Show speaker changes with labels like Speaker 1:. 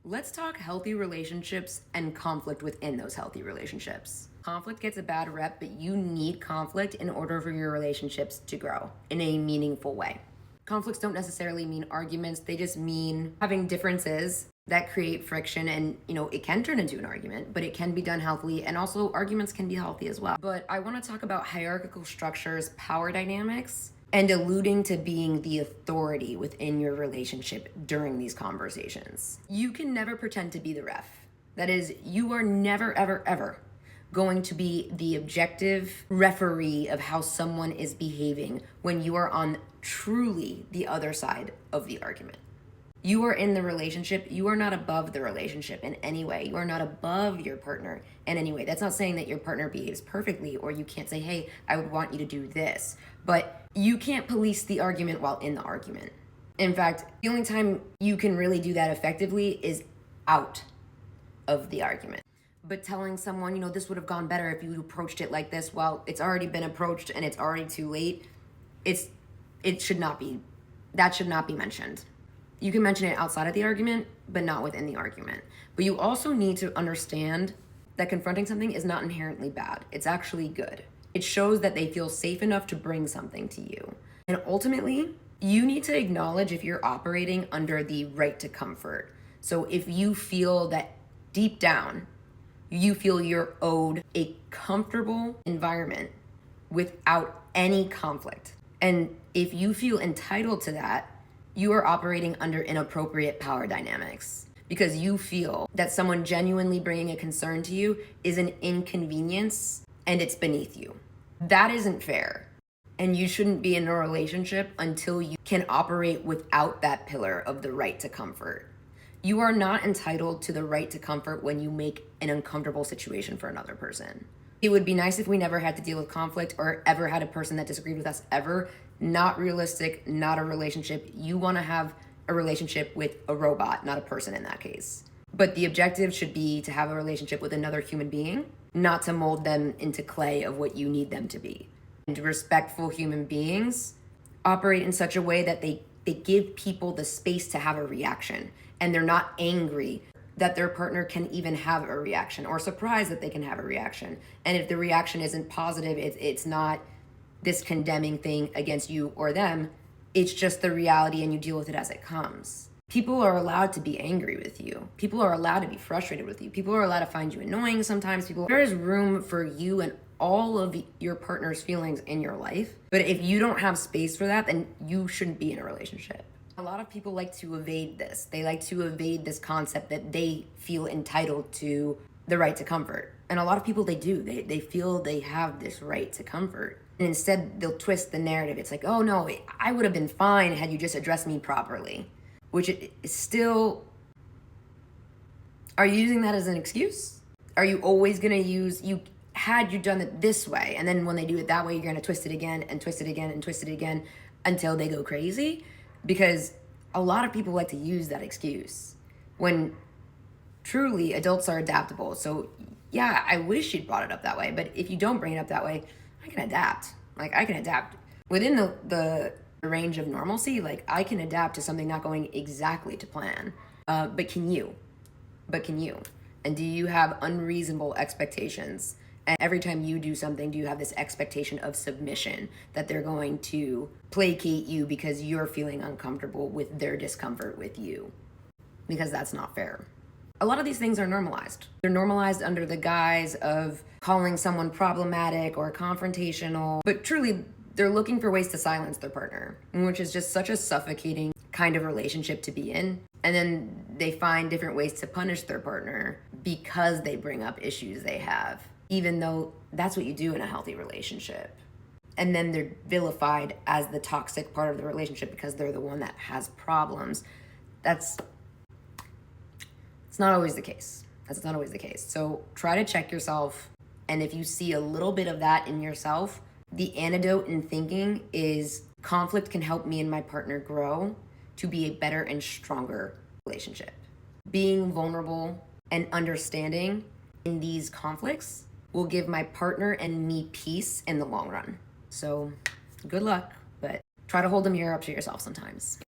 Speaker 1: Let's talk healthy relationships and conflict within those healthy relationships. Conflict gets a bad rep, but you need conflict in order for your relationships to grow in a meaningful way. Conflicts don't necessarily mean arguments, they just mean having differences that create friction, and it can turn into an argument, but it can be done healthily, and also arguments can be healthy as well. But I want to talk about hierarchical structures, power dynamics, and alluding to being the authority within your relationship during these conversations. You can never pretend to be the ref. That is, you are never, ever, ever going to be the objective referee of how someone is behaving when you are on truly the other side of the argument. You are in the relationship. You are not above the relationship in any way. You are not above your partner in any way. That's not saying that your partner behaves perfectly, or you can't say, hey, I would want you to do this. But you can't police the argument while in the argument. In fact, the only time you can really do that effectively is out of the argument. But telling someone, this would have gone better if you approached it like this, well, it's already been approached and it's already too late. That should not be mentioned. You can mention it outside of the argument, but not within the argument. But you also need to understand that confronting something is not inherently bad. It's actually good. It shows that they feel safe enough to bring something to you. And ultimately, you need to acknowledge if you're operating under the right to comfort. So if you feel that deep down, you feel you're owed a comfortable environment without any conflict, and if you feel entitled to that, you are operating under inappropriate power dynamics because you feel that someone genuinely bringing a concern to you is an inconvenience and it's beneath you. That isn't fair. And you shouldn't be in a relationship until you can operate without that pillar of the right to comfort. You are not entitled to the right to comfort when you make an uncomfortable situation for another person. It would be nice if we never had to deal with conflict or ever had a person that disagreed with us ever. Not realistic, not a relationship. You want to have a relationship with a robot, not a person in that case. But the objective should be to have a relationship with another human being, not to mold them into clay of what you need them to be. And respectful human beings operate in such a way that they give people the space to have a reaction, and they're not angry that their partner can even have a reaction, or surprised that they can have a reaction. And if the reaction isn't positive, it's not this condemning thing against you or them, it's just the reality and you deal with it as it comes. People are allowed to be angry with you. People are allowed to be frustrated with you. People are allowed to find you annoying sometimes. There is room for you and all of your partner's feelings in your life. But if you don't have space for that, then you shouldn't be in a relationship. A lot of people like to evade this. They like to evade this concept that they feel entitled to the right to comfort. And a lot of people, they do. They feel they have this right to comfort. And instead, they'll twist the narrative. It's like, oh no, I would have been fine had you just addressed me properly. Which is still, are you using that as an excuse? Are you always gonna use, had you done it this way, and then when they do it that way, you're gonna twist it again and twist it again and twist it again until they go crazy? Because a lot of people like to use that excuse when truly adults are adaptable. So yeah, I wish you'd brought it up that way, but if you don't bring it up that way, I can adapt. I can adapt within the range of normalcy. I can adapt to something not going exactly to plan. But can you? And do you have unreasonable expectations? And every time you do something, do you have this expectation of submission that they're going to placate you because you're feeling uncomfortable with their discomfort with you? Because that's not fair. A lot of these things are normalized. They're normalized under the guise of calling someone problematic or confrontational, but truly they're looking for ways to silence their partner, which is just such a suffocating kind of relationship to be in. And then they find different ways to punish their partner because they bring up issues they have, even though that's what you do in a healthy relationship. And then they're vilified as the toxic part of the relationship because they're the one that has problems. It's not always the case. That's not always the case. So try to check yourself. And if you see a little bit of that in yourself, the antidote in thinking is conflict can help me and my partner grow to be a better and stronger relationship. Being vulnerable and understanding in these conflicts will give my partner and me peace in the long run. So good luck, but try to hold the mirror up to yourself sometimes.